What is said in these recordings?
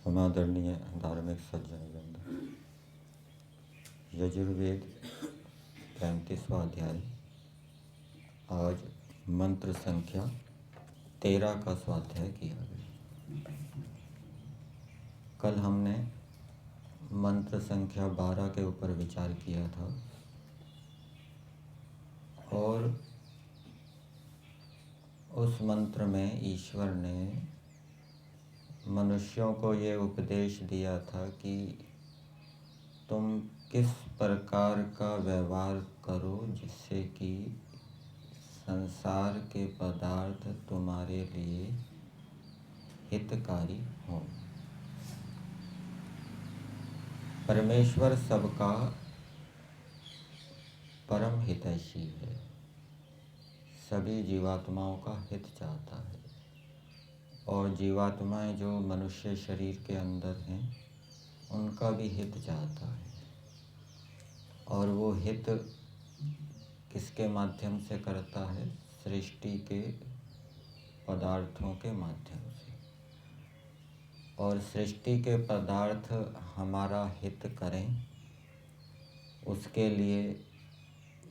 समादरणीय धार्मिक सज्जन वृंद, यजुर्वेद 35वां अध्याय। आज मंत्र संख्या 13 का स्वाध्याय किया गया। कल हमने मंत्र संख्या 12 के ऊपर विचार किया था और उस मंत्र में ईश्वर ने मनुष्यों को ये उपदेश दिया था कि तुम किस प्रकार का व्यवहार करो जिससे कि संसार के पदार्थ तुम्हारे लिए हितकारी हों। परमेश्वर सबका परम हितैषी है, सभी जीवात्माओं का हित चाहता है और जीवात्माएं जो मनुष्य शरीर के अंदर हैं उनका भी हित चाहता है। और वो हित किसके माध्यम से करता है? सृष्टि के पदार्थों के माध्यम से। और सृष्टि के पदार्थ हमारा हित करें, उसके लिए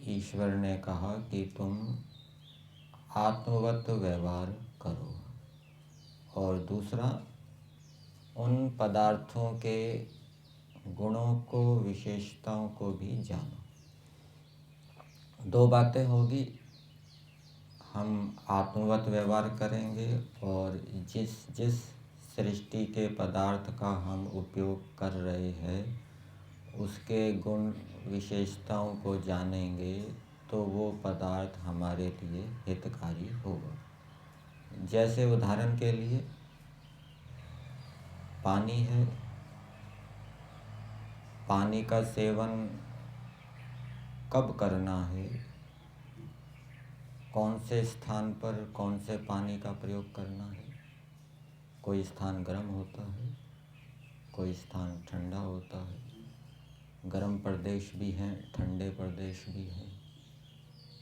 ईश्वर ने कहा कि तुम आत्मवत व्यवहार करो। और दूसरा, उन पदार्थों के गुणों को, विशेषताओं को भी जानो। दो बातें होगी, हम आत्मवत व्यवहार करेंगे और जिस सृष्टि के पदार्थ का हम उपयोग कर रहे हैं उसके गुण विशेषताओं को जानेंगे तो वो पदार्थ हमारे लिए हितकारी होगा। जैसे उदाहरण के लिए पानी है, पानी का सेवन कब करना है, कौन से स्थान पर कौन से पानी का प्रयोग करना है। कोई स्थान गर्म होता है, कोई स्थान ठंडा होता है, गर्म प्रदेश भी हैं, ठंडे प्रदेश भी हैं।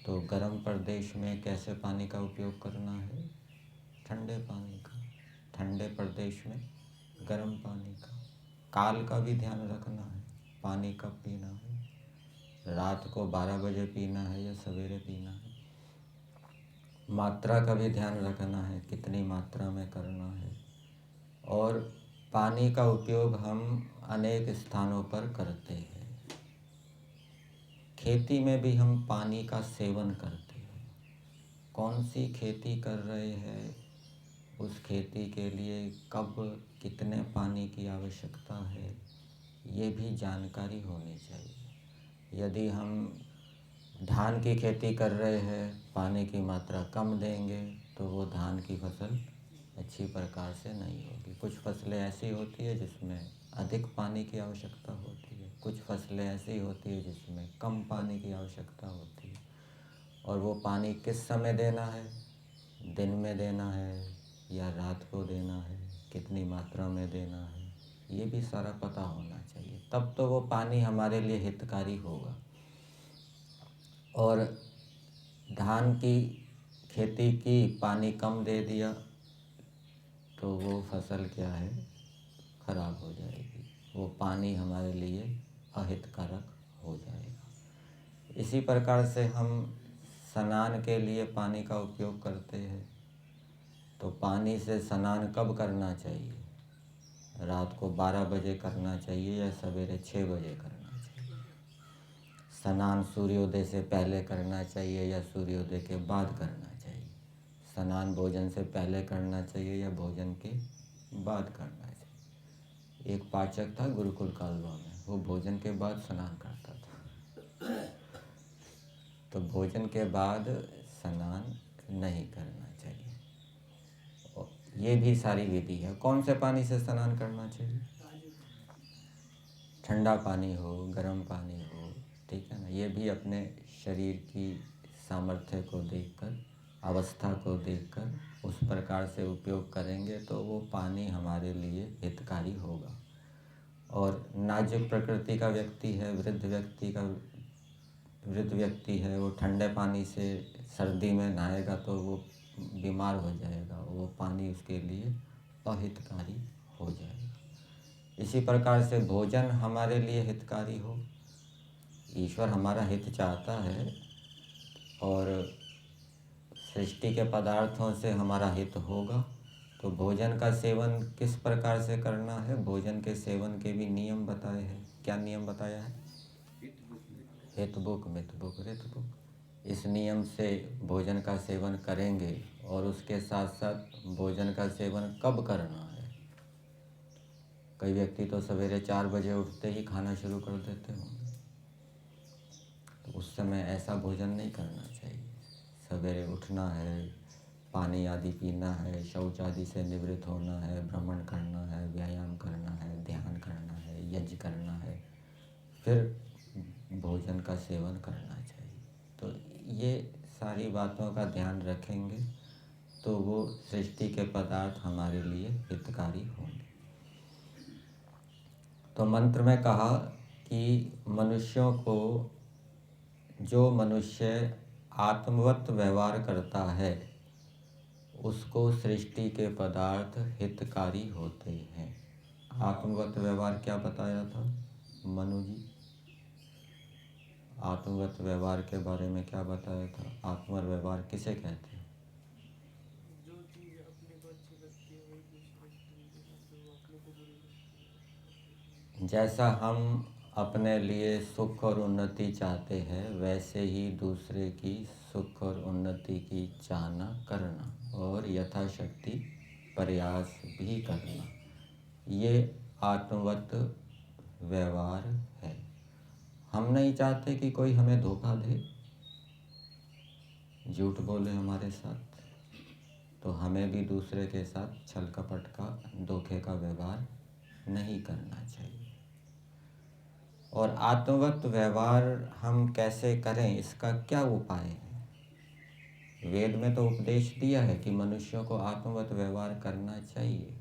तो गर्म प्रदेश में कैसे पानी का उपयोग करना है? ठंडे पानी का। ठंडे प्रदेश में गर्म पानी का। काल का भी ध्यान रखना है, पानी कब पीना है, रात को 12 बजे पीना है या सवेरे पीना है। मात्रा का भी ध्यान रखना है, कितनी मात्रा में करना है। और पानी का उपयोग हम अनेक स्थानों पर करते हैं। खेती में भी हम पानी का सेवन करते हैं। कौन सी खेती कर रहे हैं, उस खेती के लिए कब कितने पानी की आवश्यकता है, ये भी जानकारी होनी चाहिए। यदि हम धान की खेती कर रहे हैं, पानी की मात्रा कम देंगे तो वो धान की फसल अच्छी प्रकार से नहीं होगी। कुछ फसलें ऐसी होती है जिसमें अधिक पानी की आवश्यकता होती है, कुछ फसलें ऐसी होती है जिसमें कम पानी की आवश्यकता होती है। और वो पानी किस समय देना है, दिन में देना है या रात को देना है, कितनी मात्रा में देना है, ये भी सारा पता होना चाहिए। तब तो वो पानी हमारे लिए हितकारी होगा। और धान की खेती की, पानी कम दे दिया तो वो फसल क्या है, खराब हो जाएगी, वो पानी हमारे लिए अहितकारक हो जाएगा। इसी प्रकार से हम स्नान के लिए पानी का उपयोग करते हैं, तो पानी से स्नान कब करना चाहिए? रात को 12 बजे करना चाहिए या सवेरे 6 बजे करना चाहिए? स्नान सूर्योदय से पहले करना चाहिए या सूर्योदय के बाद करना चाहिए? स्नान भोजन से पहले करना चाहिए या भोजन के बाद करना चाहिए? एक पाचक था गुरुकुल कालवा में, वो भोजन के बाद स्नान करता था। तो भोजन के बाद स्नान नहीं करना चाहिए। और ये भी सारी विधि है। कौन से पानी से स्नान करना चाहिए? ठंडा पानी हो, गर्म पानी हो, ठीक है ना। ये भी अपने शरीर की सामर्थ्य को देखकर, अवस्था को देखकर उस प्रकार से उपयोग करेंगे तो वो पानी हमारे लिए हितकारी होगा। और नाजुक प्रकृति का व्यक्ति है, वृद्ध व्यक्ति है, वो ठंडे पानी से सर्दी में नहाएगा तो वो बीमार हो जाएगा, वो पानी उसके लिए अहितकारी हो जाएगा। इसी प्रकार से भोजन हमारे लिए हितकारी हो, ईश्वर हमारा हित चाहता है और सृष्टि के पदार्थों से हमारा हित होगा, तो भोजन का सेवन किस प्रकार से करना है? भोजन के सेवन के भी नियम बताए हैं। क्या नियम बताया है? हितभुक, मितभुक, ऋतभुक। इस नियम से भोजन का सेवन करेंगे और उसके साथ साथ भोजन का सेवन कब करना है? कई व्यक्ति तो सवेरे 4 बजे उठते ही खाना शुरू कर देते होंगे, तो उस समय ऐसा भोजन नहीं करना चाहिए। सवेरे उठना है, पानी आदि पीना है, शौच आदि से निवृत्त होना है, भ्रमण करना है, व्यायाम करना है, ध्यान करना है, यज्ञ करना है, फिर भोजन का सेवन करना चाहिए। तो ये सारी बातों का ध्यान रखेंगे तो वो सृष्टि के पदार्थ हमारे लिए हितकारी होंगे। तो मंत्र में कहा कि मनुष्यों को, जो मनुष्य आत्मवत व्यवहार करता है उसको सृष्टि के पदार्थ हितकारी होते हैं। आत्मवत व्यवहार क्या बताया था मनु जी? आत्मवत व्यवहार के बारे में क्या बताया था? आत्मवत व्यवहार किसे कहते हैं? जो चीज अपने को अच्छी लगती है वही दूसरे को भी देना, जो अपने को बुरी लगती है। जैसा हम अपने लिए सुख और उन्नति चाहते हैं, वैसे ही दूसरे की सुख और उन्नति की चाहना करना और यथाशक्ति प्रयास भी करना, ये आत्मवत व्यवहार है। हम नहीं चाहते कि कोई हमें धोखा दे, झूठ बोले हमारे साथ, तो हमें भी दूसरे के साथ छल कपट का, धोखे का व्यवहार नहीं करना चाहिए। और आत्मवत व्यवहार हम कैसे करें, इसका क्या उपाय है? वेद में तो उपदेश दिया है कि मनुष्यों को आत्मवत व्यवहार करना चाहिए।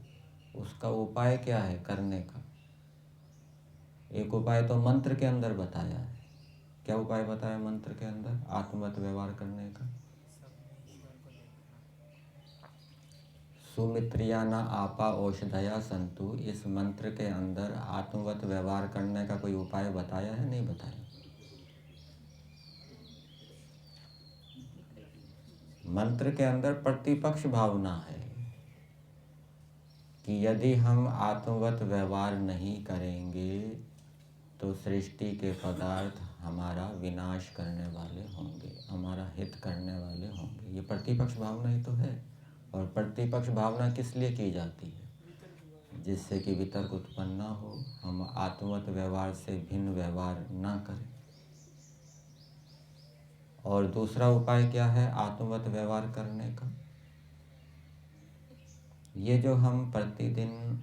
उसका उपाय क्या है करने का? एक उपाय तो मंत्र के अंदर बताया है। क्या उपाय बताया मंत्र के अंदर आत्मवत व्यवहार करने का? सुमित्रिया न आपा औषधया संतु, इस मंत्र के अंदर आत्मवत व्यवहार करने का कोई उपाय बताया है? नहीं बताया। मंत्र के अंदर प्रतिपक्ष भावना है कि यदि हम आत्मवत व्यवहार नहीं करेंगे तो सृष्टि के पदार्थ हमारा विनाश करने वाले होंगे, हमारा हित करने वाले होंगे। ये प्रतिपक्ष भावना ही तो है। और प्रतिपक्ष भावना किस लिए की जाती है? जिससे कि वितर्क उत्पन्न ना हो, हम आत्मवत व्यवहार से भिन्न व्यवहार ना करें। और दूसरा उपाय क्या है आत्मवत व्यवहार करने का? ये जो हम प्रतिदिन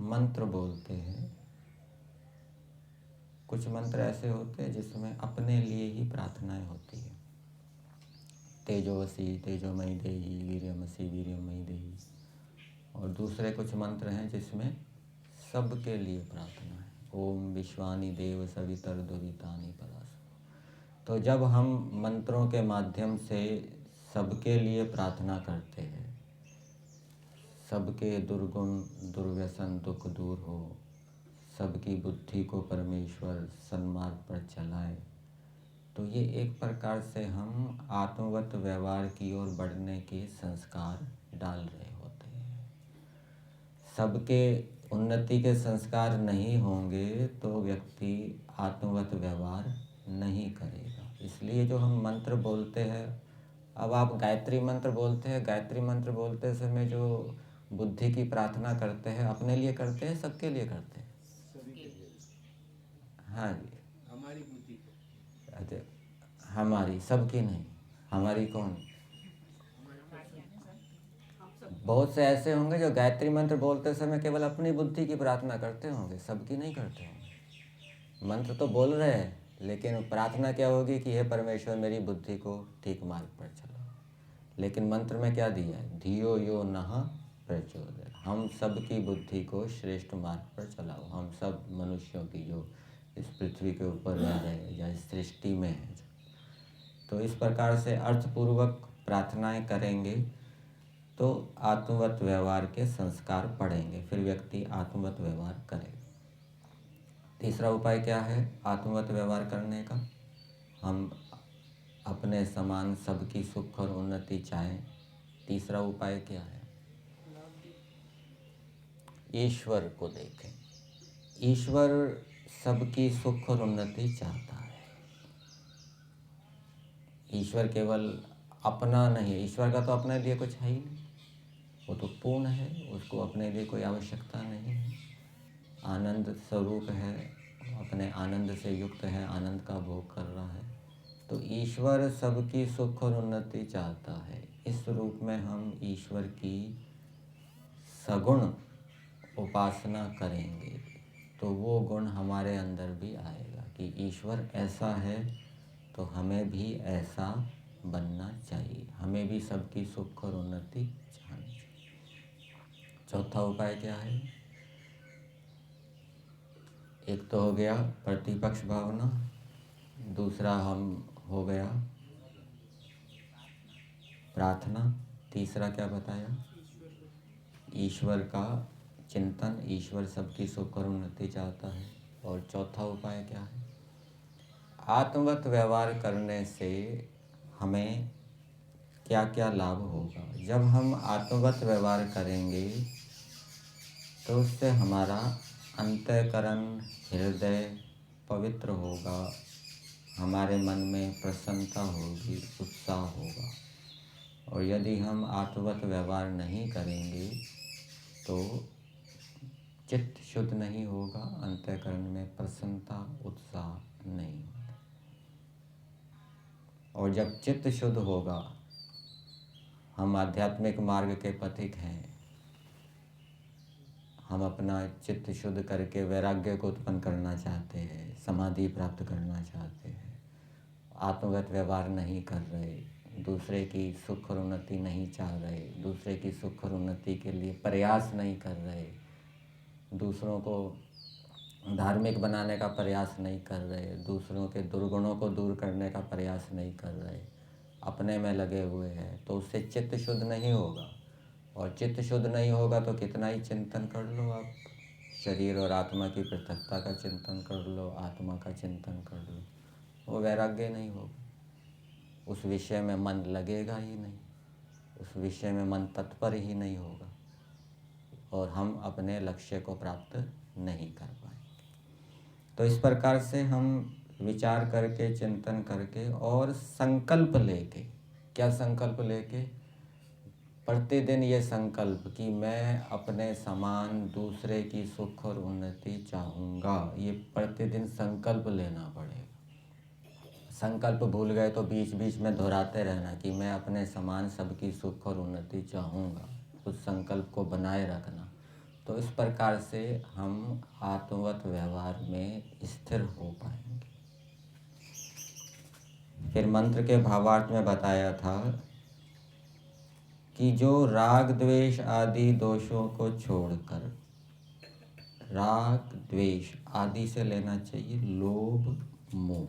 मंत्र बोलते हैं, कुछ मंत्र ऐसे होते हैं जिसमें अपने लिए ही प्रार्थनाएं होती है। तेजोवसी तेजोमयी देहि, वीर्यमसी वीर्यमयी देहि। और दूसरे कुछ मंत्र हैं जिसमें सबके लिए प्रार्थना है। ओम विश्वानि देव सवितर्दुरितानि परासु। तो जब हम मंत्रों के माध्यम से सबके लिए प्रार्थना करते हैं, सबके दुर्गुण दुर्व्यसन दुख दूर हो, सबकी बुद्धि को परमेश्वर सन्मार्ग पर चलाए। तो ये एक प्रकार से हम आत्मवत व्यवहार की ओर बढ़ने के संस्कार डाल रहे होते हैं। सबके उन्नति के संस्कार नहीं होंगे तो व्यक्ति आत्मवत व्यवहार नहीं करेगा। इसलिए जो हम मंत्र बोलते हैं, अब आप गायत्री मंत्र बोलते हैं, गायत्री मंत्र बोलते समय जो बुद्धि की प्रार्थना करते हैं, अपने लिए करते हैं, सबके लिए करते हैं? सभी के लिए। हाँ जी। हमारी बुद्धि को। अच्छा, हमारी, सबकी नहीं। हमारी कौन? बहुत से ऐसे होंगे जो गायत्री मंत्र बोलते समय केवल अपनी बुद्धि की प्रार्थना करते होंगे, सबकी नहीं करते होंगे। मंत्र तो बोल रहे हैं, लेकिन प्रार्थना क्या होगी कि हे परमेश्वर मेरी बुद्धि को ठीक मार्ग पर चलाओ। लेकिन मंत्र में क्या दिया है? धियो यो नः प्रचोदयात्, हम सबकी बुद्धि को श्रेष्ठ मार्ग पर चलाओ। हम सब मनुष्यों की जो इस पृथ्वी के ऊपर रह रहे हैं या इस सृष्टि में है, तो इस प्रकार से अर्थपूर्वक प्रार्थनाएं करेंगे तो आत्मवत व्यवहार के संस्कार पड़ेंगे, फिर व्यक्ति आत्मवत व्यवहार करेगा। तीसरा उपाय क्या है आत्मवत व्यवहार करने का? हम अपने समान सबकी सुख और उन्नति चाहें। तीसरा उपाय क्या है? ईश्वर को देखें। ईश्वर सबकी सुख और उन्नति चाहता है। ईश्वर केवल अपना नहीं, ईश्वर का तो अपने लिए कुछ है ही नहीं, वो तो पूर्ण है, उसको अपने लिए कोई आवश्यकता नहीं है। आनंद स्वरूप है, अपने आनंद से युक्त है, आनंद का भोग कर रहा है। तो ईश्वर सबकी सुख और उन्नति चाहता है। इस रूप में हम ईश्वर की सगुण उपासना करेंगे तो वो गुण हमारे अंदर भी आएगा कि ईश्वर ऐसा है तो हमें भी ऐसा बनना चाहिए, हमें भी सबकी सुख और उन्नति चाहनी चाहिए। चौथा उपाय क्या है? एक तो हो गया प्रतिपक्ष भावना, दूसरा हम हो गया प्रार्थना, तीसरा क्या बताया? ईश्वर का चिंतन, ईश्वर सबकी सुख और उन्नति चाहता है। और चौथा उपाय क्या है? आत्मवत व्यवहार करने से हमें क्या क्या लाभ होगा? जब हम आत्मवत व्यवहार करेंगे तो उससे हमारा अंतःकरण हृदय पवित्र होगा, हमारे मन में प्रसन्नता होगी, उत्साह होगा। और यदि हम आत्मवत व्यवहार नहीं करेंगे तो चित्त शुद्ध नहीं होगा, अंतःकरण में प्रसन्नता उत्साह नहीं होगा। और जब चित्त शुद्ध होगा, हम आध्यात्मिक मार्ग के पथिक हैं, हम अपना चित्त शुद्ध करके वैराग्य को उत्पन्न करना चाहते हैं, समाधि प्राप्त करना चाहते हैं, आत्मगत व्यवहार नहीं कर रहे, दूसरे की सुख और उन्नति नहीं चाह रहे, दूसरे की सुख और उन्नति के लिए प्रयास नहीं कर रहे, दूसरों को धार्मिक बनाने का प्रयास नहीं कर रहे, दूसरों के दुर्गुणों को दूर करने का प्रयास नहीं कर रहे, अपने में लगे हुए हैं, तो उससे चित्त शुद्ध नहीं होगा। और चित्त शुद्ध नहीं होगा तो कितना ही चिंतन कर लो आप, शरीर और आत्मा की पृथकता का चिंतन कर लो, आत्मा का चिंतन कर लो, वो वैराग्य नहीं होगा। उस विषय में मन लगेगा ही नहीं, उस विषय में मन तत्पर ही नहीं होगा और हम अपने लक्ष्य को प्राप्त नहीं कर पाएंगे। तो इस प्रकार से हम विचार करके, चिंतन करके और संकल्प लेके, क्या संकल्प लेके? प्रतिदिन ये संकल्प कि मैं अपने समान दूसरे की सुख और उन्नति चाहूँगा, ये प्रतिदिन संकल्प लेना पड़ेगा। संकल्प भूल गए तो बीच बीच में दोहराते रहना कि मैं अपने समान सबकी सुख और उन्नति चाहूँगा, उस संकल्प को बनाए रखना। तो इस प्रकार से हम आत्मवत व्यवहार में स्थिर हो पाएंगे। फिर मंत्र के भावार्थ में बताया था कि जो राग द्वेष आदि दोषों को छोड़कर, राग द्वेष आदि से लेना चाहिए लोभ मोह,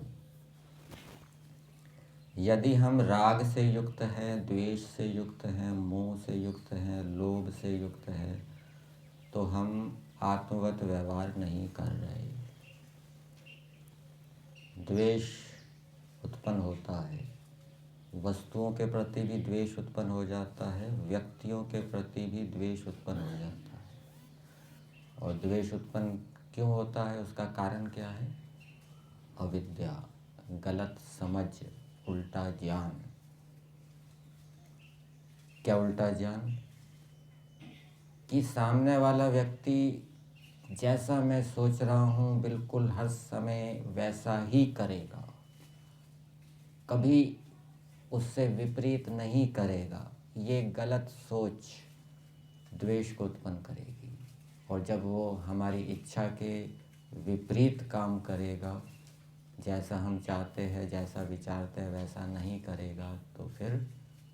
यदि हम राग से युक्त हैं, द्वेष से युक्त हैं, मोह से युक्त हैं, लोभ से युक्त हैं, तो हम आत्मवत व्यवहार नहीं कर रहे। द्वेष उत्पन्न होता है, वस्तुओं के प्रति भी द्वेष उत्पन्न हो जाता है, व्यक्तियों के प्रति भी द्वेष उत्पन्न हो जाता है। और द्वेष उत्पन्न क्यों होता है, उसका कारण क्या है? अविद्या, गलत समझ, उल्टा ज्ञान। क्या उल्टा ज्ञान? कि सामने वाला व्यक्ति जैसा मैं सोच रहा हूँ बिल्कुल हर समय वैसा ही करेगा, कभी उससे विपरीत नहीं करेगा। ये गलत सोच द्वेष को उत्पन्न करेगी। और जब वो हमारी इच्छा के विपरीत काम करेगा, जैसा हम चाहते हैं, जैसा विचारते हैं वैसा नहीं करेगा, तो फिर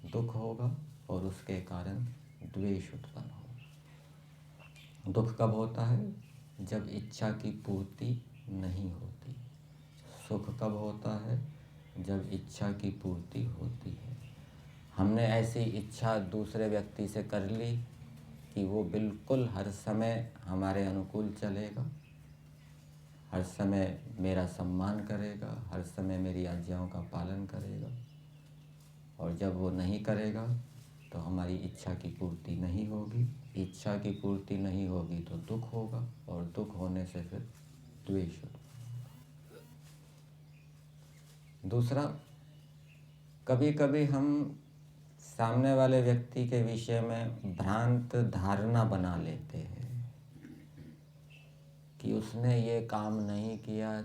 दुख होगा और उसके कारण द्वेष उत्पन्न होगा। दुख कब होता है? जब इच्छा की पूर्ति नहीं होती। सुख कब होता है? जब इच्छा की पूर्ति होती है। हमने ऐसी इच्छा दूसरे व्यक्ति से कर ली कि वो बिल्कुल हर समय हमारे अनुकूल चलेगा, हर समय मेरा सम्मान करेगा, हर समय मेरी आज्ञाओं का पालन करेगा। और जब वो नहीं करेगा तो हमारी इच्छा की पूर्ति नहीं होगी। इच्छा की पूर्ति नहीं होगी तो दुख होगा, और दुख होने से फिर द्वेष होगा। दूसरा, कभी कभी हम सामने वाले व्यक्ति के विषय में भ्रांत धारणा बना लेते हैं कि उसने ये काम नहीं किया,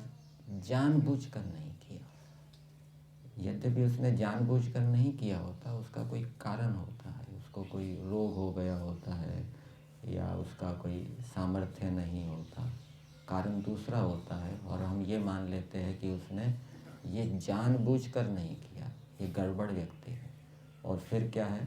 जानबूझकर नहीं किया। यद्यपि उसने जानबूझकर नहीं किया होता, उसका कोई कारण होता है, उसको कोई रोग हो गया होता है, या उसका कोई सामर्थ्य नहीं होता, कारण दूसरा होता है। और हम ये मान लेते हैं कि उसने ये जानबूझकर नहीं किया, ये गड़बड़ व्यक्ति है। और फिर क्या है?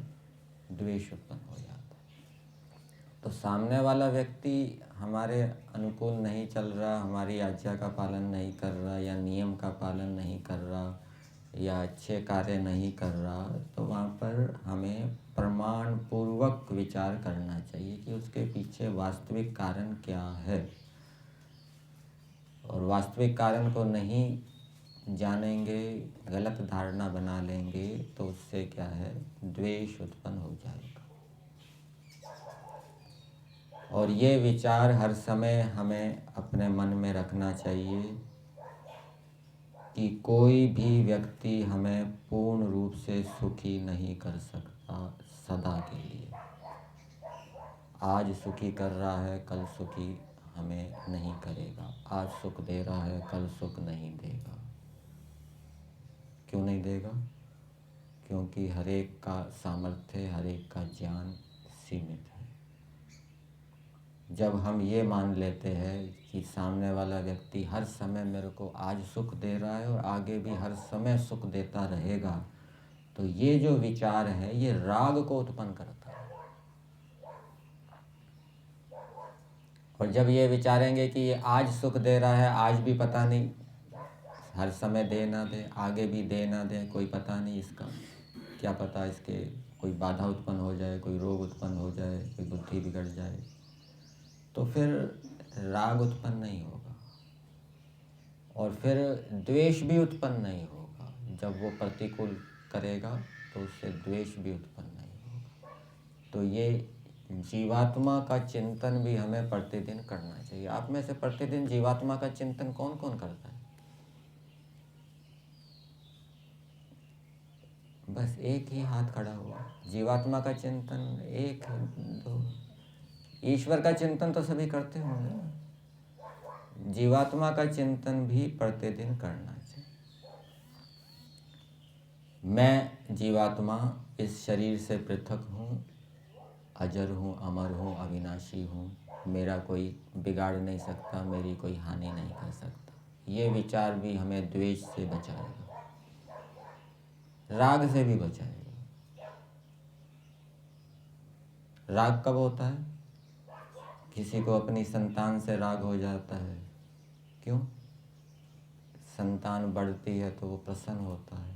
द्वेष उत्पन्न हो जाता है। तो सामने वाला व्यक्ति हमारे अनुकूल नहीं चल रहा, हमारी आज्ञा का पालन नहीं कर रहा, या नियम का पालन नहीं कर रहा, या अच्छे कार्य नहीं कर रहा, तो वहाँ पर हमें प्रमाण पूर्वक विचार करना चाहिए कि उसके पीछे वास्तविक कारण क्या है। और वास्तविक कारण को नहीं जानेंगे, गलत धारणा बना लेंगे, तो उससे क्या है? द्वेष उत्पन्न हो जाएगा। और ये विचार हर समय हमें अपने मन में रखना चाहिए कि कोई भी व्यक्ति हमें पूर्ण रूप से सुखी नहीं कर सकता सदा के लिए। आज सुखी कर रहा है, कल सुखी हमें नहीं करेगा। आज सुख दे रहा है, कल सुख नहीं देगा। क्यों नहीं देगा? क्योंकि हर एक का सामर्थ्य, हर एक का ज्ञान सीमित है। जब हम ये मान लेते हैं कि सामने वाला व्यक्ति हर समय मेरे को आज सुख दे रहा है और आगे भी हर समय सुख देता रहेगा, तो ये जो विचार है ये राग को उत्पन्न करता है। और जब ये विचारेंगे कि ये आज सुख दे रहा है, आज भी पता नहीं, हर समय दे ना दे, आगे भी दे ना दे, कोई पता नहीं इसका, क्या पता इसके कोई बाधा उत्पन्न हो जाए, कोई रोग उत्पन्न हो जाए, कोई बुद्धि बिगड़ जाए, तो फिर राग उत्पन्न नहीं होगा। और फिर द्वेष भी उत्पन्न नहीं होगा। जब वो प्रतिकूल करेगा तो उससे द्वेष भी उत्पन्न नहीं होगा। तो ये जीवात्मा का चिंतन भी हमें प्रतिदिन करना चाहिए। आप में से प्रतिदिन जीवात्मा का चिंतन कौन कौन करता है? बस एक ही हाथ खड़ा हुआ। जीवात्मा का चिंतन एक, दो। ईश्वर का चिंतन तो सभी करते होंगे ना। जीवात्मा का चिंतन भी प्रतिदिन करना चाहिए। मैं जीवात्मा इस शरीर से पृथक हूँ, अजर हूँ, अमर हूँ, अविनाशी हूँ। मेरा कोई बिगाड़ नहीं सकता, मेरी कोई हानि नहीं कर सकता। ये विचार भी हमें द्वेष से बचाएगा, राग से भी बचाएगा। राग कब होता है? किसी को अपनी संतान से राग हो जाता है। क्यों? संतान बढ़ती है तो वो प्रसन्न होता है,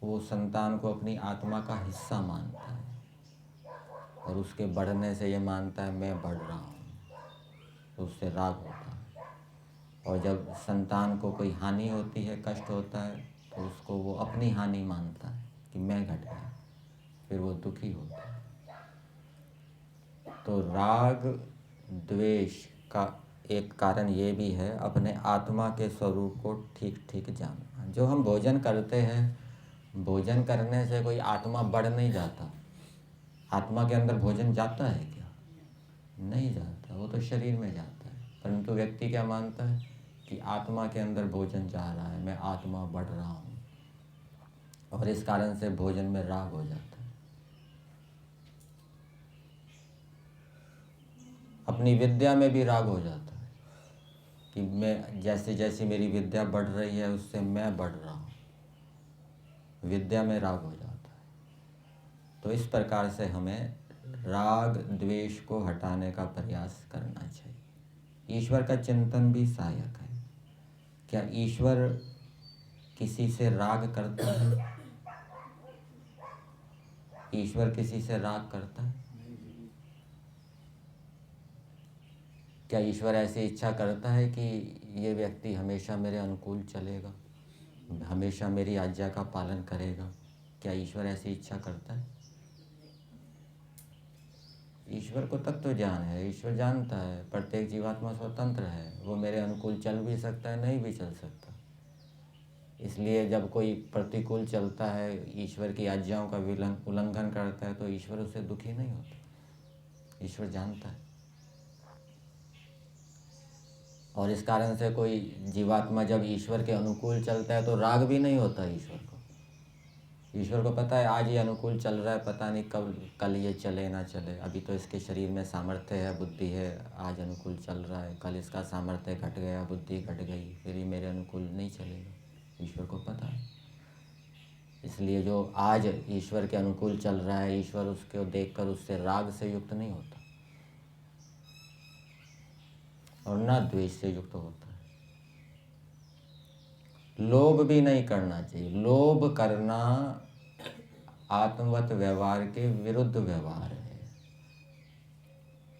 वो संतान को अपनी आत्मा का हिस्सा मानता है और उसके बढ़ने से ये मानता है मैं बढ़ रहा हूँ, तो उससे राग होता है। और जब संतान को कोई हानि होती है, कष्ट होता है, तो उसको वो अपनी हानि मानता है कि मैं घट गया, फिर वो दुखी होता है। तो राग द्वेष का एक कारण ये भी है अपने आत्मा के स्वरूप को ठीक ठीक जानना। जो हम भोजन करते हैं, भोजन करने से कोई आत्मा बढ़ नहीं जाता। आत्मा के अंदर भोजन जाता है क्या? नहीं जाता, वो तो शरीर में जाता है। परंतु व्यक्ति क्या मानता है कि आत्मा के अंदर भोजन जा रहा है, मैं आत्मा बढ़ रहा हूँ, और इस कारण से भोजन में राग हो जाता है। अपनी विद्या में भी राग हो जाता है कि मैं जैसे जैसे मेरी विद्या बढ़ रही है उससे मैं बढ़ रहा हूँ, विद्या में राग हो जाता है। तो इस प्रकार से हमें राग द्वेष को हटाने का प्रयास करना चाहिए। ईश्वर का चिंतन भी सहायक है। क्या ईश्वर किसी से राग करता है? ईश्वर किसी से राग करता है? क्या ईश्वर ऐसी इच्छा करता है कि ये व्यक्ति हमेशा मेरे अनुकूल चलेगा, हमेशा मेरी आज्ञा का पालन करेगा? क्या ईश्वर ऐसी इच्छा करता है? ईश्वर को तत्व ज्ञान है। ईश्वर जानता है प्रत्येक जीवात्मा स्वतंत्र है, वो मेरे अनुकूल चल भी सकता है, नहीं भी चल सकता। इसलिए जब कोई प्रतिकूल चलता है, ईश्वर की आज्ञाओं का उल्लंघन करता है, तो ईश्वर उससे दुखी नहीं होता। ईश्वर जानता है। और इस कारण से कोई जीवात्मा जब ईश्वर के अनुकूल चलता है तो राग भी नहीं होता ईश्वर को। ईश्वर को पता है आज ये अनुकूल चल रहा है, पता नहीं कब कल ये चले ना चले। अभी तो इसके शरीर में सामर्थ्य है, बुद्धि है, आज अनुकूल चल रहा है, कल इसका सामर्थ्य घट गया, बुद्धि घट गई, फिर ये मेरे अनुकूल नहीं चलेगा। ईश्वर को पता है। इसलिए जो आज ईश्वर के अनुकूल चल रहा है, ईश्वर उसको देखकर उससे राग से युक्त नहीं होता और ना द्वेष से युक्त होता है। लोभ भी नहीं करना चाहिए। लोभ करना आत्मवत व्यवहार के विरुद्ध व्यवहार है।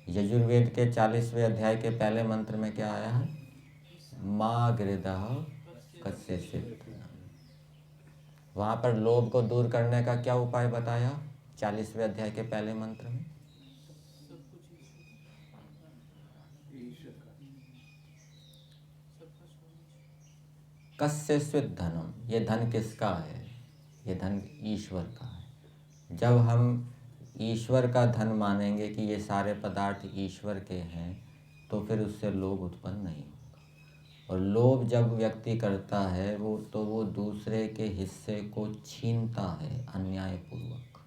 यजुर्वेद के 40वें अध्याय के पहले मंत्र में क्या आया है? माँ गृदः कस्यचित्। वहाँ पर लोभ को दूर करने का क्या उपाय बताया 40वें अध्याय के पहले मंत्र में? सब कुछ ईश्वर का सबका स्वामी। कस्यचित् धनम, ये धन किसका है? ये धन ईश्वर का है। जब हम ईश्वर का धन मानेंगे कि ये सारे पदार्थ ईश्वर के हैं, तो फिर उससे लोभ उत्पन्न नहीं होगा। और लोभ जब व्यक्ति करता है वो दूसरे के हिस्से को छीनता है अन्यायपूर्वक।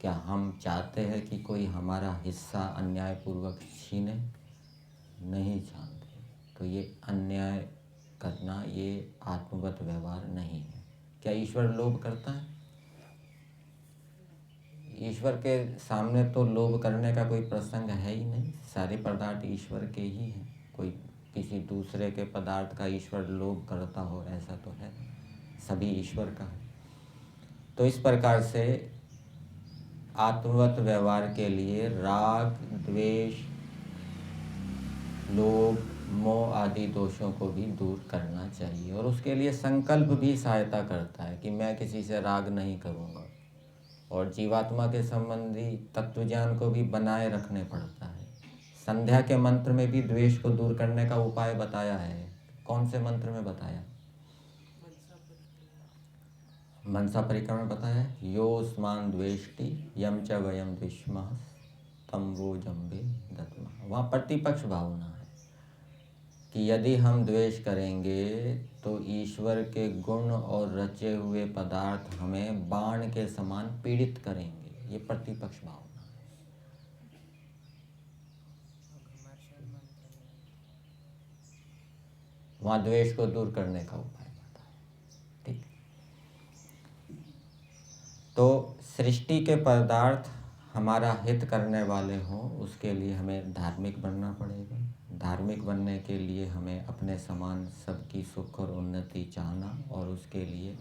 क्या हम चाहते हैं कि कोई हमारा हिस्सा अन्यायपूर्वक छीने? नहीं चाहते। तो ये अन्याय करना ये आत्मवत व्यवहार नहीं है। क्या ईश्वर लोभ करता है? ईश्वर के सामने तो लोभ करने का कोई प्रसंग है ही नहीं। सारे पदार्थ ईश्वर के ही हैं। कोई किसी दूसरे के पदार्थ का ईश्वर लोभ करता हो ऐसा तो है, सभी ईश्वर का है। तो इस प्रकार से आत्मवत व्यवहार के लिए राग द्वेष लोभ मोह आदि दोषों को भी दूर करना चाहिए। और उसके लिए संकल्प भी सहायता करता है कि मैं किसी से राग नहीं करूँगा। और जीवात्मा के संबंधी तत्वज्ञान को भी बनाए रखने पड़ता है। संध्या के मंत्र में भी द्वेष को दूर करने का उपाय बताया है। कौन से मंत्र में बताया? मनसा परिक्रम में बताया है। योस्मान द्वेष्टि यम च वयम द्विष्मः तम वो जम्बे दत्मः। वहाँ प्रतिपक्ष भावना है कि यदि हम द्वेष करेंगे तो ईश्वर के गुण और रचे हुए पदार्थ हमें बाण के समान पीड़ित करेंगे। ये प्रतिपक्ष भावना है। वहाँ द्वेष को दूर करने का उपाय बताया। ठीक। तो सृष्टि के पदार्थ हमारा हित करने वाले हों, उसके लिए हमें धार्मिक बनना पड़ेगा। धार्मिक बनने के लिए हमें अपने समान सबकी सुख और उन्नति चाहना और उसके लिए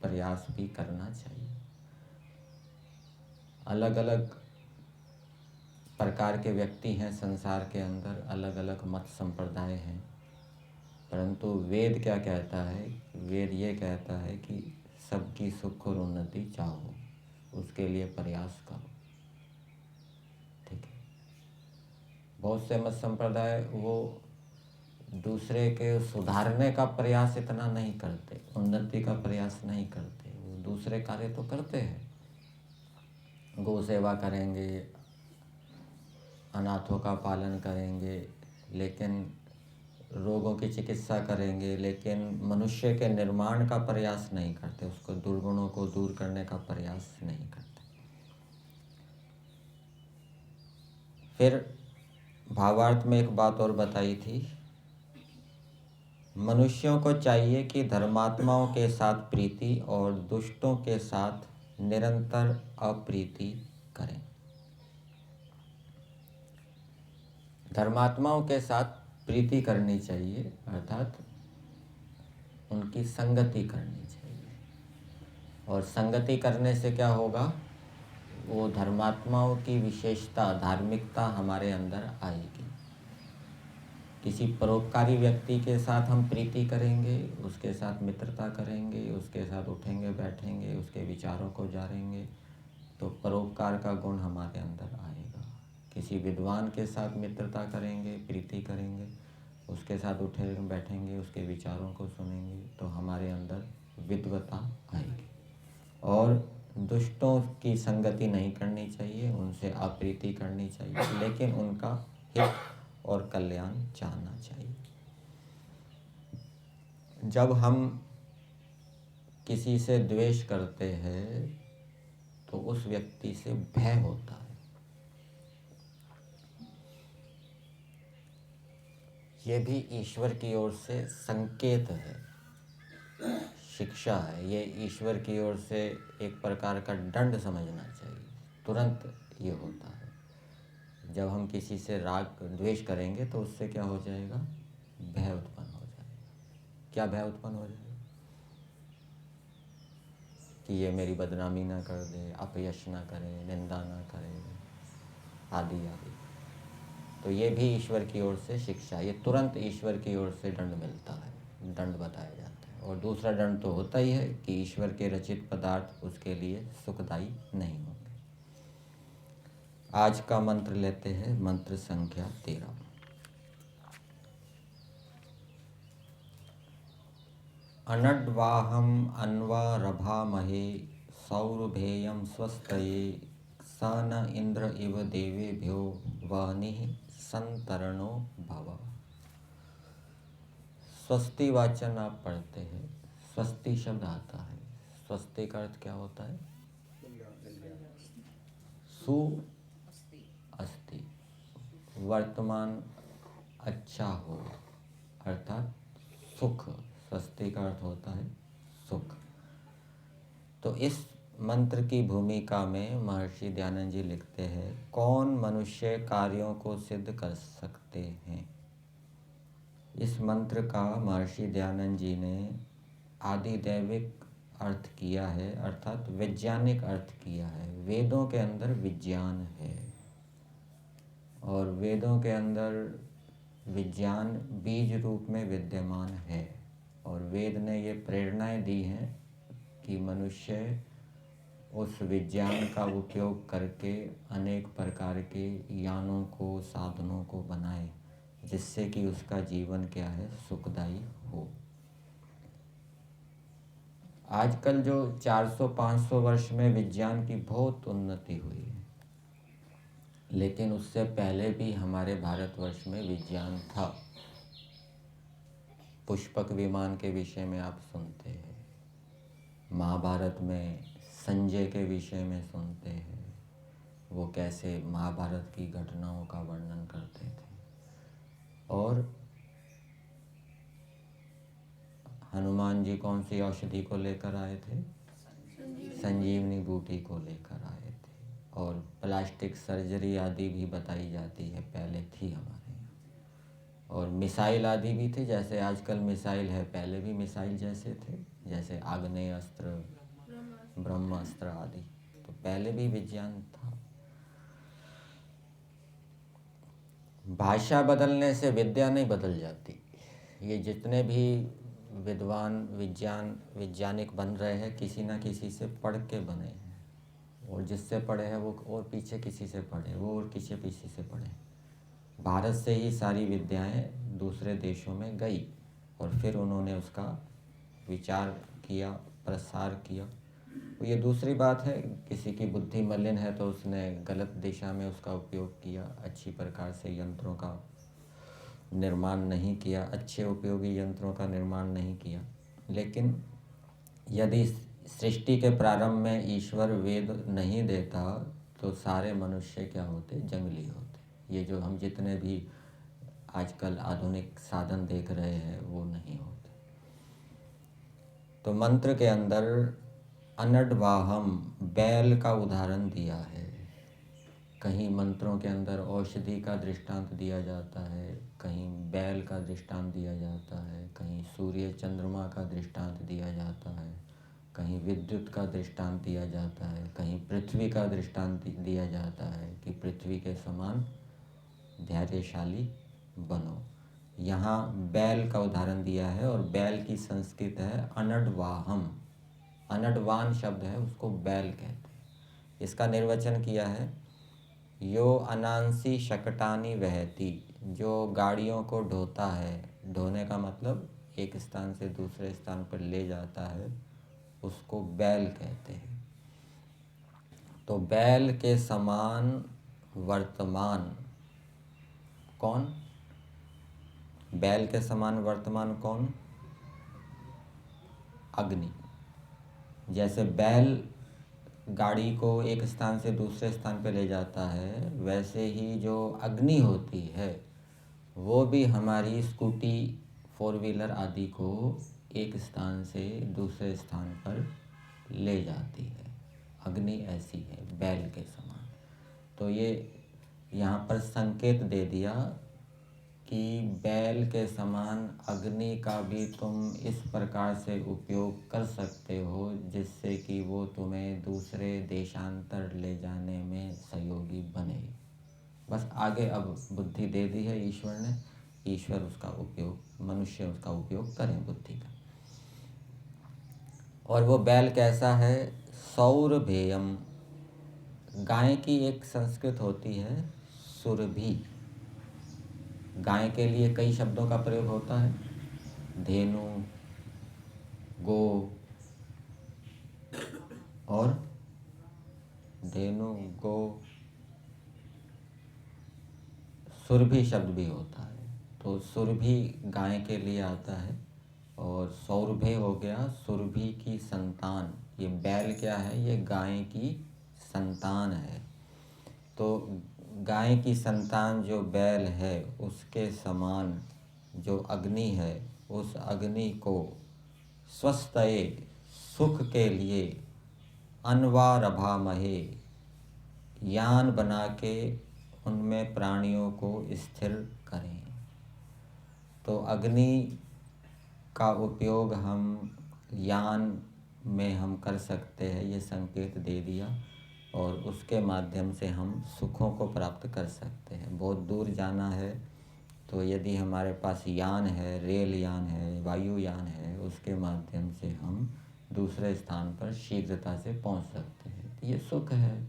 प्रयास भी करना चाहिए। अलग अलग प्रकार के व्यक्ति हैं संसार के अंदर, अलग अलग मत संप्रदाय हैं, परंतु वेद क्या कहता है? वेद ये कहता है कि सबकी सुख और उन्नति चाहो, उसके लिए प्रयास करो। ठीक है। बहुत से मत संप्रदाय वो दूसरे के सुधारने का प्रयास इतना नहीं करते, उन्नति का प्रयास नहीं करते। वो दूसरे कार्य तो करते हैं, गौ सेवा करेंगे, अनाथों का पालन करेंगे, लेकिन रोगों की चिकित्सा करेंगे, लेकिन मनुष्य के निर्माण का प्रयास नहीं करते, उसको दुर्गुणों को दूर करने का प्रयास नहीं करते। फिर भावार्थ में एक बात और बताई थी, मनुष्यों को चाहिए कि धर्मात्माओं के साथ प्रीति और दुष्टों के साथ निरंतर अप्रीति करें। धर्मात्माओं के साथ प्रीति करनी चाहिए, अर्थात उनकी संगति करनी चाहिए। और संगति करने से क्या होगा? वो धर्मात्माओं की विशेषता, धार्मिकता हमारे अंदर आएगी। किसी परोपकारी व्यक्ति के साथ हम प्रीति करेंगे, उसके साथ मित्रता करेंगे, उसके साथ उठेंगे बैठेंगे, उसके विचारों को जानेंगे, तो परोपकार का गुण हमारे अंदर आएगा। किसी विद्वान के साथ मित्रता करेंगे, प्रीति करेंगे, उसके साथ उठेंगे बैठेंगे, उसके विचारों को सुनेंगे, तो हमारे अंदर विद्वता आएगी। और दुष्टों की संगति नहीं करनी चाहिए, उनसे अप्रीति करनी चाहिए, लेकिन उनका हित और कल्याण चाहना चाहिए। जब हम किसी से द्वेष करते हैं तो उस व्यक्ति से भय होता है। ये भी ईश्वर की ओर से संकेत है, शिक्षा है। ये ईश्वर की ओर से एक प्रकार का दंड समझना चाहिए। तुरंत ये होता है, जब हम किसी से राग द्वेष करेंगे तो उससे क्या हो जाएगा? भय उत्पन्न हो जाएगा। क्या भय उत्पन्न हो जाएगा? कि ये मेरी बदनामी ना कर दे, अपयश ना करे, निंदा ना करे, आदि आदि। तो ये भी ईश्वर की ओर से शिक्षा, ये तुरंत ईश्वर की ओर से दंड मिलता है, दंड बताया जाता है। और दूसरा दंड तो होता ही है कि ईश्वर के रचित पदार्थ उसके लिए सुखदायी नहीं होंगे। आज का मंत्र लेते हैं, मंत्र संख्या 13। अनड्वाहम अन्वारभामहे सौरभेयं स्वस्तये स न इंद्र इव देवेभ्यो वह्निः संतरणो भव। स्वस्ति वाचन आप पढ़ते हैं, स्वस्ति शब्द आता है। स्वस्ति का अर्थ क्या होता है? सु अस्ति, वर्तमान अच्छा हो, अर्थात सुख। स्वस्ति का अर्थ होता है सुख। तो इस मंत्र की भूमिका में महर्षि दयानंद जी लिखते हैं, कौन मनुष्य कार्यों को सिद्ध कर सकते हैं। इस मंत्र का महर्षि दयानंद जी ने आदिदैविक अर्थ किया है, अर्थात वैज्ञानिक अर्थ किया है। वेदों के अंदर विज्ञान है और वेदों के अंदर विज्ञान बीज रूप में विद्यमान है, और वेद ने ये प्रेरणाएं दी हैं कि मनुष्य उस विज्ञान का उपयोग करके अनेक प्रकार के यानों को, साधनों को बनाए, जिससे कि उसका जीवन क्या है? सुखदायी हो। आजकल जो 400-500 वर्ष में विज्ञान की बहुत उन्नति हुई है, लेकिन उससे पहले भी हमारे भारतवर्ष में विज्ञान था। पुष्पक विमान के विषय में आप सुनते हैं, महाभारत में संजय के विषय में सुनते हैं, वो कैसे महाभारत की घटनाओं का वर्णन करते थे। और हनुमान जी कौन सी औषधि को लेकर आए थे? संजीवनी बूटी को लेकर आए थे। और प्लास्टिक सर्जरी आदि भी बताई जाती है, पहले थी हमारे यहाँ। और मिसाइल आदि भी थे, जैसे आजकल मिसाइल है, पहले भी मिसाइल जैसे थे, जैसे आग्नेय अस्त्र, ब्रह्मास्त्र आदि, तो पहले भी विज्ञान था। भाषा बदलने से विद्या नहीं बदल जाती। ये जितने भी विद्वान वैज्ञानिक बन रहे हैं, किसी ना किसी से पढ़ के बने हैं, और जिससे पढ़े हैं वो और पीछे किसी से पढ़े, वो और किसी से पढ़े। भारत से ही सारी विद्याएं दूसरे देशों में गई और फिर उन्होंने उसका विचार किया, प्रसार किया। तो ये दूसरी बात है, किसी की बुद्धि मलिन है तो उसने गलत दिशा में उसका उपयोग किया, अच्छी प्रकार से यंत्रों का निर्माण नहीं किया, अच्छे उपयोगी यंत्रों का निर्माण नहीं किया। लेकिन यदि सृष्टि के प्रारंभ में ईश्वर वेद नहीं देता तो सारे मनुष्य क्या होते? जंगली होते। ये जो हम जितने भी आजकल आधुनिक साधन देख रहे हैं वो नहीं होते। तो मंत्र के अंदर अनडवाहम बैल का उदाहरण दिया है। कहीं मंत्रों के अंदर औषधि का दृष्टांत दिया जाता है, कहीं बैल का दृष्टांत दिया जाता है, कहीं सूर्य चंद्रमा का दृष्टांत दिया जाता है, कहीं विद्युत का दृष्टांत दिया जाता है, कहीं पृथ्वी का दृष्टांत दिया जाता है कि पृथ्वी के समान धैर्यशाली बनो। यहाँ बैल का उदाहरण दिया है और बैल की संस्कृत है अनडवाहम। अनडवान शब्द है, उसको बैल कहते हैं। इसका निर्वचन किया है यो अनांसी शकटानी वहती, जो गाड़ियों को ढोता है। ढोने का मतलब एक स्थान से दूसरे स्थान पर ले जाता है, उसको बैल कहते हैं। तो बैल के समान वर्तमान कौन? बैल के समान वर्तमान कौन? अग्नि। जैसे बैल गाड़ी को एक स्थान से दूसरे स्थान पर ले जाता है, वैसे ही जो अग्नि होती है वो भी हमारी स्कूटी, फोर व्हीलर आदि को एक स्थान से दूसरे स्थान पर ले जाती है। अग्नि ऐसी है, बैल के समान। तो ये यहाँ पर संकेत दे दिया कि बैल के समान अग्नि का भी तुम इस प्रकार से उपयोग कर सकते हो जिससे कि वो तुम्हें दूसरे देशांतर ले जाने में सहयोगी बने। बस आगे अब बुद्धि दे दी है ईश्वर ने, ईश्वर उसका उपयोग, मनुष्य उसका उपयोग करें बुद्धि का। और वो बैल कैसा है? सौरभेयम। गाय की एक संस्कृत होती है सुरभि। गाय के लिए कई शब्दों का प्रयोग होता है, धेनु, गो, और धेनु, गो, सुरभि शब्द भी होता है। तो सुरभि गाय के लिए आता है, और सौरभे हो गया सुरभि की संतान। ये बैल क्या है? ये गाय की संतान है। तो गाय की संतान जो बैल है उसके समान जो अग्नि है, उस अग्नि को स्वस्थये, सुख के लिए, अन्वारभामहे, यान बना के उनमें प्राणियों को स्थिर करें। तो अग्नि का उपयोग हम यान में हम कर सकते हैं, ये संकेत दे दिया, और उसके माध्यम से हम सुखों को प्राप्त कर सकते हैं। बहुत दूर जाना है तो यदि हमारे पास यान है, रेल यान है, वायुयान है, उसके माध्यम से हम दूसरे स्थान पर शीघ्रता से पहुंच सकते हैं। ये सुख है।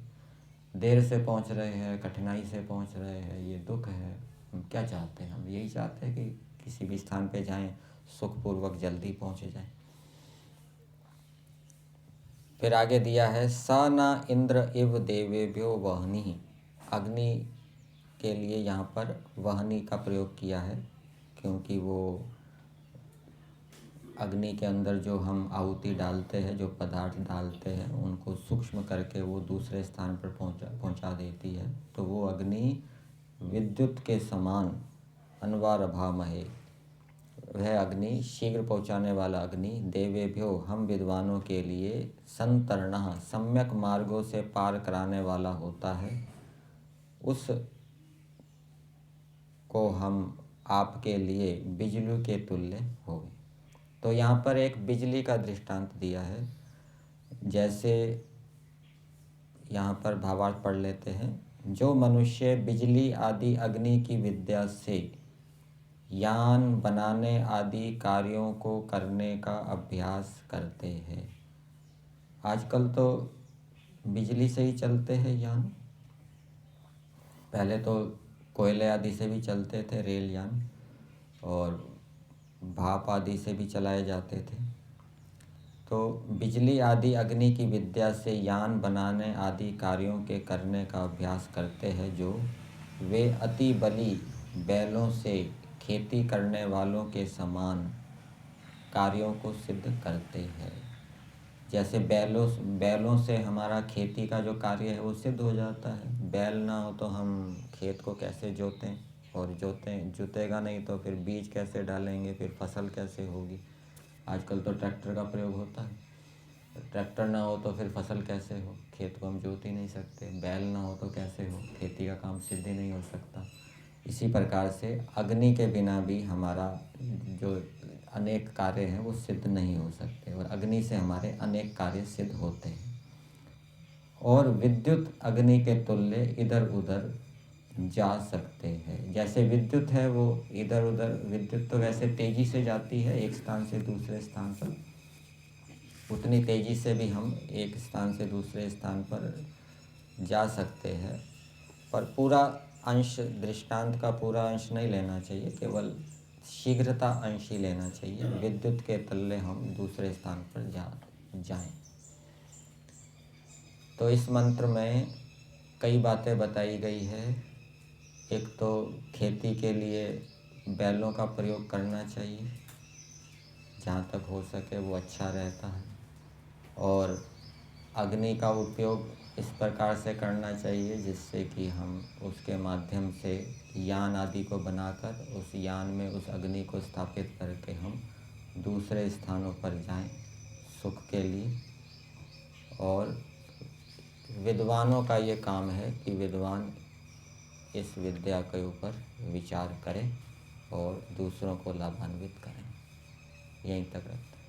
देर से पहुंच रहे हैं, कठिनाई से पहुंच रहे हैं, ये दुख है। हम क्या चाहते हैं? हम यही चाहते हैं कि किसी भी स्थान पे जाएं, सुखपूर्वक जल्दी पहुंचे जाएं। फिर आगे दिया है स न इंद्र इव देवेभ्यो वहनी। अग्नि के लिए यहाँ पर वहनी का प्रयोग किया है, क्योंकि वो अग्नि के अंदर जो हम आहुति डालते हैं, जो पदार्थ डालते हैं, उनको सूक्ष्म करके वो दूसरे स्थान पर पहुंचा देती है। तो वो अग्नि विद्युत के समान अन्वारभामहे, वह अग्नि शीघ्र पहुंचाने वाला अग्नि, देवेभ्यो हम विद्वानों के लिए, संतरणः सम्यक मार्गों से पार कराने वाला होता है। उस को हम आपके लिए बिजली के तुल्य होवे। तो यहाँ पर एक बिजली का दृष्टांत दिया है। जैसे यहाँ पर भावार्थ पढ़ लेते हैं। जो मनुष्य बिजली आदि अग्नि की विद्या से यान बनाने आदि कार्यों को करने का अभ्यास करते हैं। आजकल तो बिजली से ही चलते हैं यान। पहले तो कोयले आदि से भी चलते थे रेल यान, और भाप आदि से भी चलाए जाते थे। तो बिजली आदि अग्नि की विद्या से यान बनाने आदि कार्यों के करने का अभ्यास करते हैं, जो वे अति बली बैलों से खेती करने वालों के समान कार्यों को सिद्ध करते हैं। जैसे बैलों से हमारा खेती का जो कार्य है वो सिद्ध हो जाता है। बैल ना हो तो हम खेत को कैसे जोतें, और जुतेगा नहीं तो फिर बीज कैसे डालेंगे, फिर फसल कैसे होगी। आजकल तो ट्रैक्टर का प्रयोग होता है। ट्रैक्टर ना हो तो फिर फसल कैसे हो, खेत को हम जोत ही नहीं सकते। बैल ना हो तो कैसे हो, खेती का काम सिद्ध ही नहीं हो सकता। इसी प्रकार से अग्नि के बिना भी हमारा जो अनेक कार्य हैं वो सिद्ध नहीं हो सकते, और अग्नि से हमारे अनेक कार्य सिद्ध होते हैं। और विद्युत अग्नि के तुल्य इधर उधर जा सकते हैं। जैसे विद्युत है वो इधर उधर, विद्युत तो वैसे तेजी से जाती है एक स्थान से दूसरे स्थान पर, उतनी तेजी से भी हम एक स्थान से दूसरे स्थान पर जा सकते हैं। पर पूरा अंश, दृष्टांत का पूरा अंश नहीं लेना चाहिए, केवल शीघ्रता अंश ही लेना चाहिए। विद्युत के तल्ले हम दूसरे स्थान पर जाएं। तो इस मंत्र में कई बातें बताई गई है। एक तो खेती के लिए बैलों का प्रयोग करना चाहिए, जहाँ तक हो सके वो अच्छा रहता है। और अग्नि का उपयोग इस प्रकार से करना चाहिए जिससे कि हम उसके माध्यम से यान आदि को बनाकर उस यान में उस अग्नि को स्थापित करके हम दूसरे स्थानों पर जाएं सुख के लिए। और विद्वानों का ये काम है कि विद्वान इस विद्या के ऊपर विचार करें और दूसरों को लाभान्वित करें। यहीं तक रखते हैं।